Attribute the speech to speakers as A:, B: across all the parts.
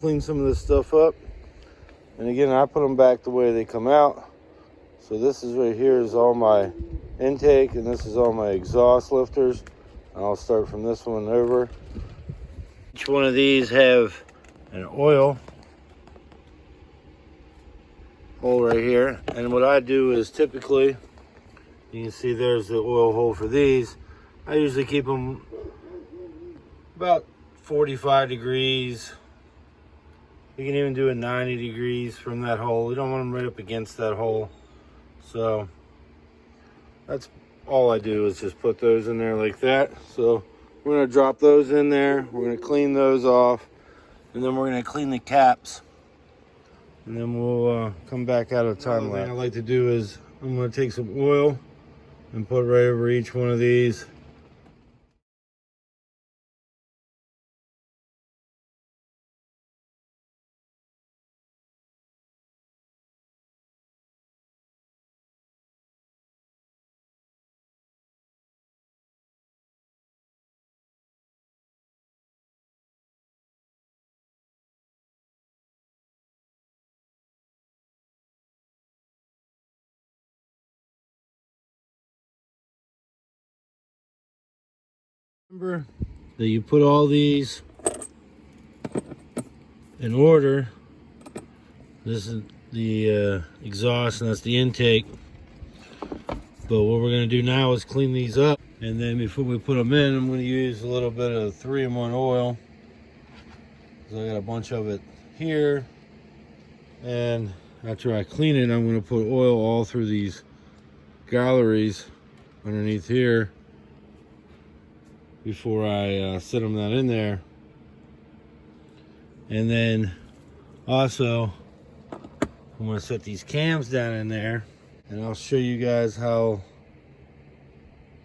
A: clean some of this stuff up. And again, I put them back the way they come out. So this is right here is all my intake, and this is all my exhaust lifters. I'll start from this one over. Each one of these have an oil hole right here. And what I do is typically, you can see there's the oil hole for these. I usually keep them about 45 degrees. You can even do it 90 degrees from that hole. You don't want them right up against that hole. So that's all I do is just put those in there like that. So we're gonna drop those in there. We're gonna clean those off, and then we're gonna clean the caps, and then we'll come back out of time lapse. What I like to do is I'm gonna take some oil and put right over each one of these. Remember that you put all these in order. This is the exhaust, and that's the intake. But what we're going to do now is clean these up, and then before we put them in, I'm going to use a little bit of 3-in-1 oil. So I got a bunch of it here, and after I clean it, I'm going to put oil all through these galleries underneath here before I set them down in there. And then also I'm going to set these cams down in there, and I'll show you guys how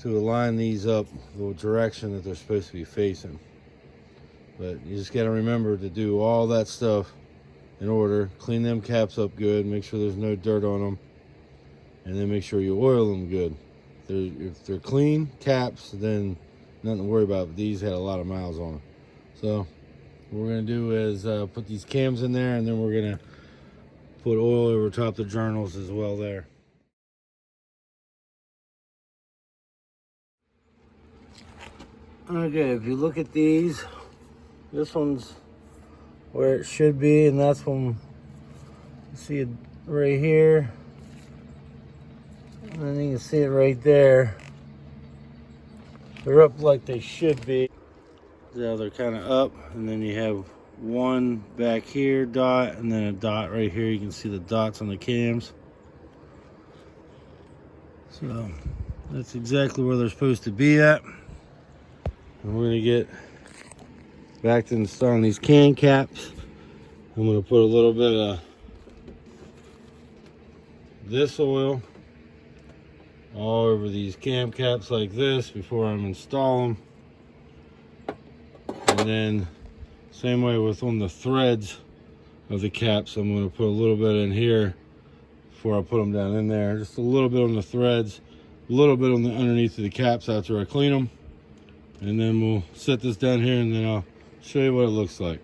A: to align these up the direction that they're supposed to be facing. But you just got to remember to do all that stuff in order. Clean them caps up good, make sure there's no dirt on them, and then make sure you oil them good. If they're clean caps, then nothing to worry about. But these had a lot of miles on them. So what we're going to do is put these cams in there, and then we're going to put oil over top the journals as well there. Okay, if you look at these, this one's where it should be, and that's when you see it right here, and then you can see it right there. They're up like they should be. So they're kind of up, and then you have one back here dot, and then a dot right here. You can see the dots on the cams. So that's exactly where they're supposed to be at. And we're gonna get back to installing these can caps. I'm gonna put a little bit of this oil all over these cam caps like this before I'm installing them. And then same way with on the threads of the caps, I'm going to put a little bit in here before I put them down in there. Just a little bit on the threads, a little bit on the underneath of the caps after I clean them. And then we'll set this down here, and then I'll show you what it looks like.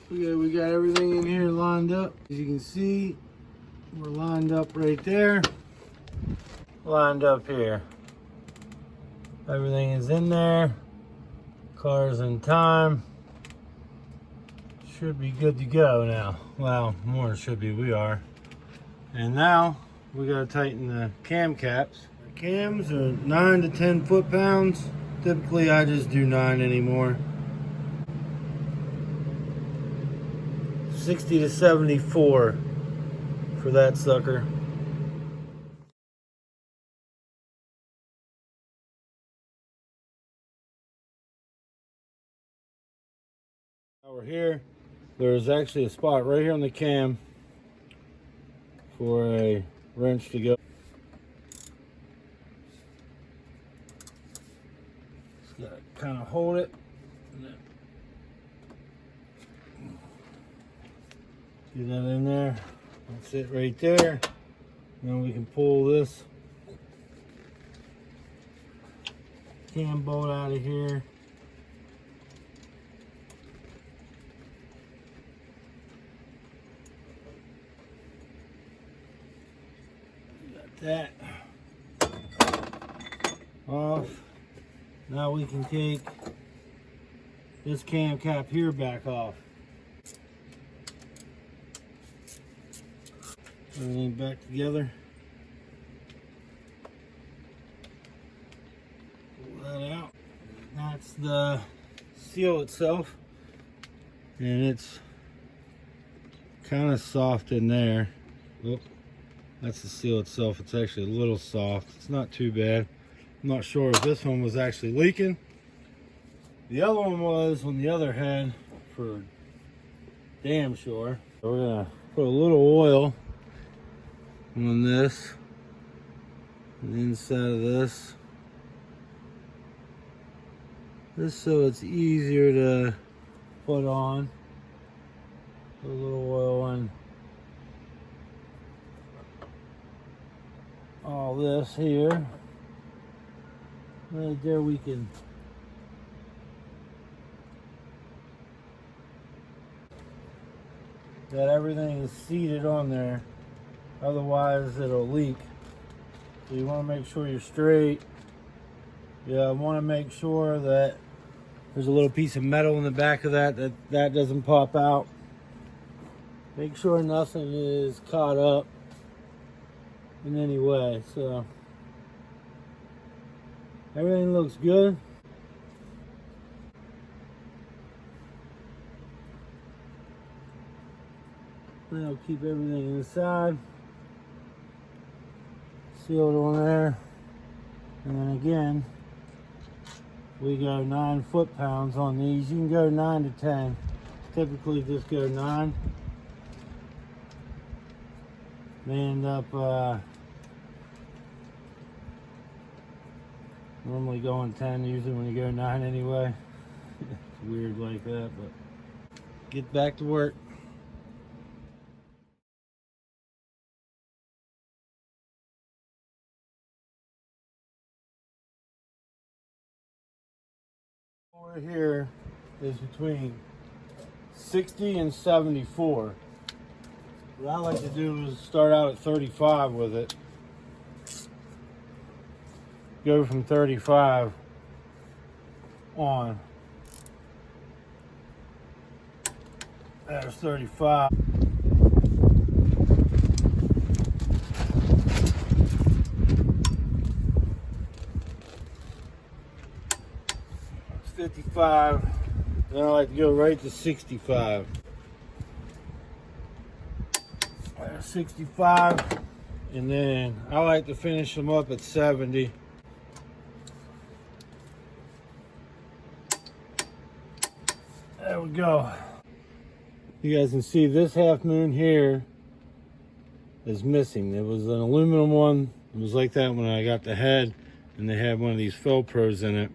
A: Okay, we got everything in here lined up. As you can see, we're lined up right there. Lined up here. Everything is in there. Car's in time. Should be good to go now. Well, more than should be, we are. And now we gotta tighten the cam caps. The cams are 9 to 10 foot-pounds. Typically I just do 9 anymore. 60 to 74 for that sucker. Now we're here. There's actually a spot right here on the cam for a wrench to go. Just gotta kind of hold it. Get that in there. That's it right there. Then we can pull this cam bolt out of here. Got that off. Now we can take this cam cap here back off. Everything back together. Pull that out. That's the seal itself, and it's kind of soft in there. Oh, that's the seal itself. It's actually a little soft. It's not too bad. I'm not sure if this one was actually leaking. The other one was on the other head, for damn sure. So we're gonna put a little oil on this, the inside of this, just so it's easier to put on. Put a little oil on all this here. Right there we can that everything is seated on there, otherwise it'll leak. So you want to make sure you're straight. You want to make sure that there's a little piece of metal in the back of that doesn't pop out. Make sure nothing is caught up in any way. So everything looks good. That'll keep everything inside, sealed on there. And then again, we go 9 foot-pounds on these. You can go 9 to 10. Typically just go 9. They end up normally going 10 usually when you go 9 anyway. It's weird like that, but get back to work. Over here is between 60 and 74. What I like to do is start out at 35 with it. Go from 35 on. There's 35. It's 55. Then I like to go right to 65. 65, and then I like to finish them up at 70. There we go. You guys can see this half moon here is missing. It was an aluminum one. It was like that when I got the head, and they had one of these Felpros in it.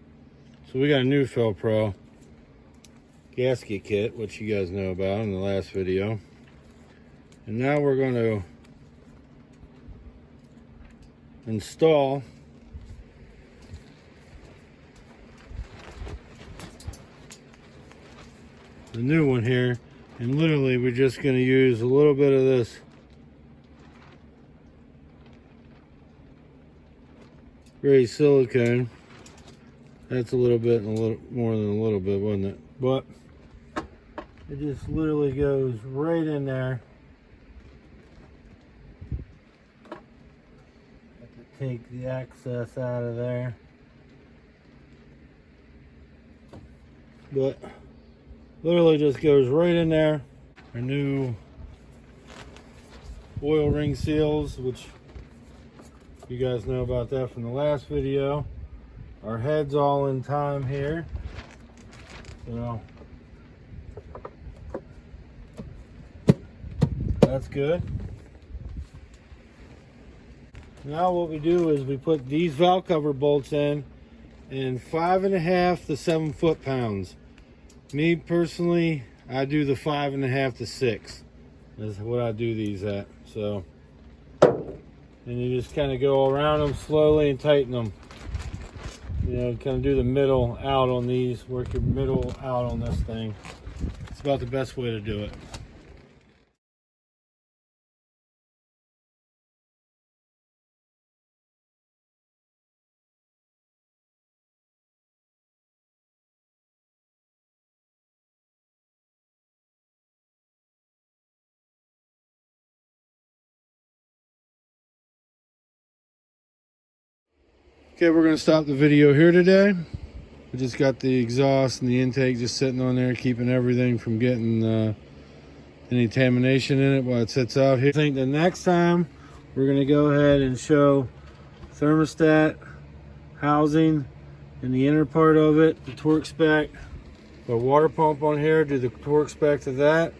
A: So we got a new Felpro gasket kit, which you guys know about in the last video. And now we're going to install the new one here. And literally we're just going to use a little bit of this gray silicone. That's a little bit and a little more than a little bit, wasn't it? But it just literally goes right in there. Take the excess out of there, but literally just goes right in there. Our new oil ring seals, which you guys know about that from the last video. Our head's all in time here, so that's good. Now what we do is we put these valve cover bolts in 5.5 to 7 foot-pounds. Me personally, I do the 5.5 to 6. That's what I do these at. So, and you just kind of go around them slowly and tighten them. You know, kind of do the middle out on these. Work your middle out on this thing. It's about the best way to do it. Okay, we're going to stop the video here today. We just got the exhaust and the intake just sitting on there, keeping everything from getting any contamination in it while it sits out here. I think the next time we're going to go ahead and show thermostat, housing, and the inner part of it, the torque spec, the water pump on here, do the torque spec to that,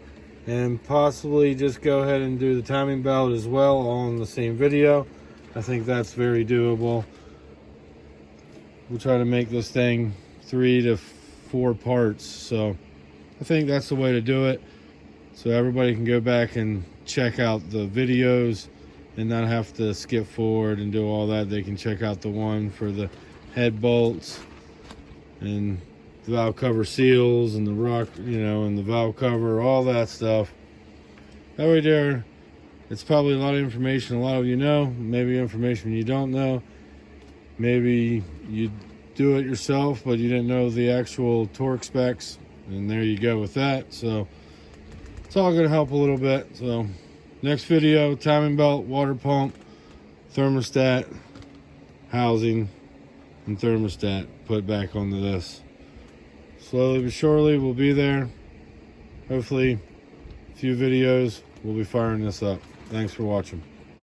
A: and possibly just go ahead and do the timing belt as well on the same video. I think that's very doable. We'll try to make this thing 3 to 4 parts, so I think that's the way to do it, so everybody can go back and check out the videos and not have to skip forward and do all that. They can check out the one for the head bolts and the valve cover seals and the rock, you know, and the valve cover, all that stuff. That way there, it's probably a lot of information a lot of you know, maybe information you don't know. Maybe you do it yourself, but you didn't know the actual torque specs, and there you go with that. So it's all going to help a little bit. So next video, timing belt, water pump, thermostat, housing, and thermostat put back onto this. Slowly but surely we'll be there. Hopefully a few videos, we'll be firing this up. Thanks for watching.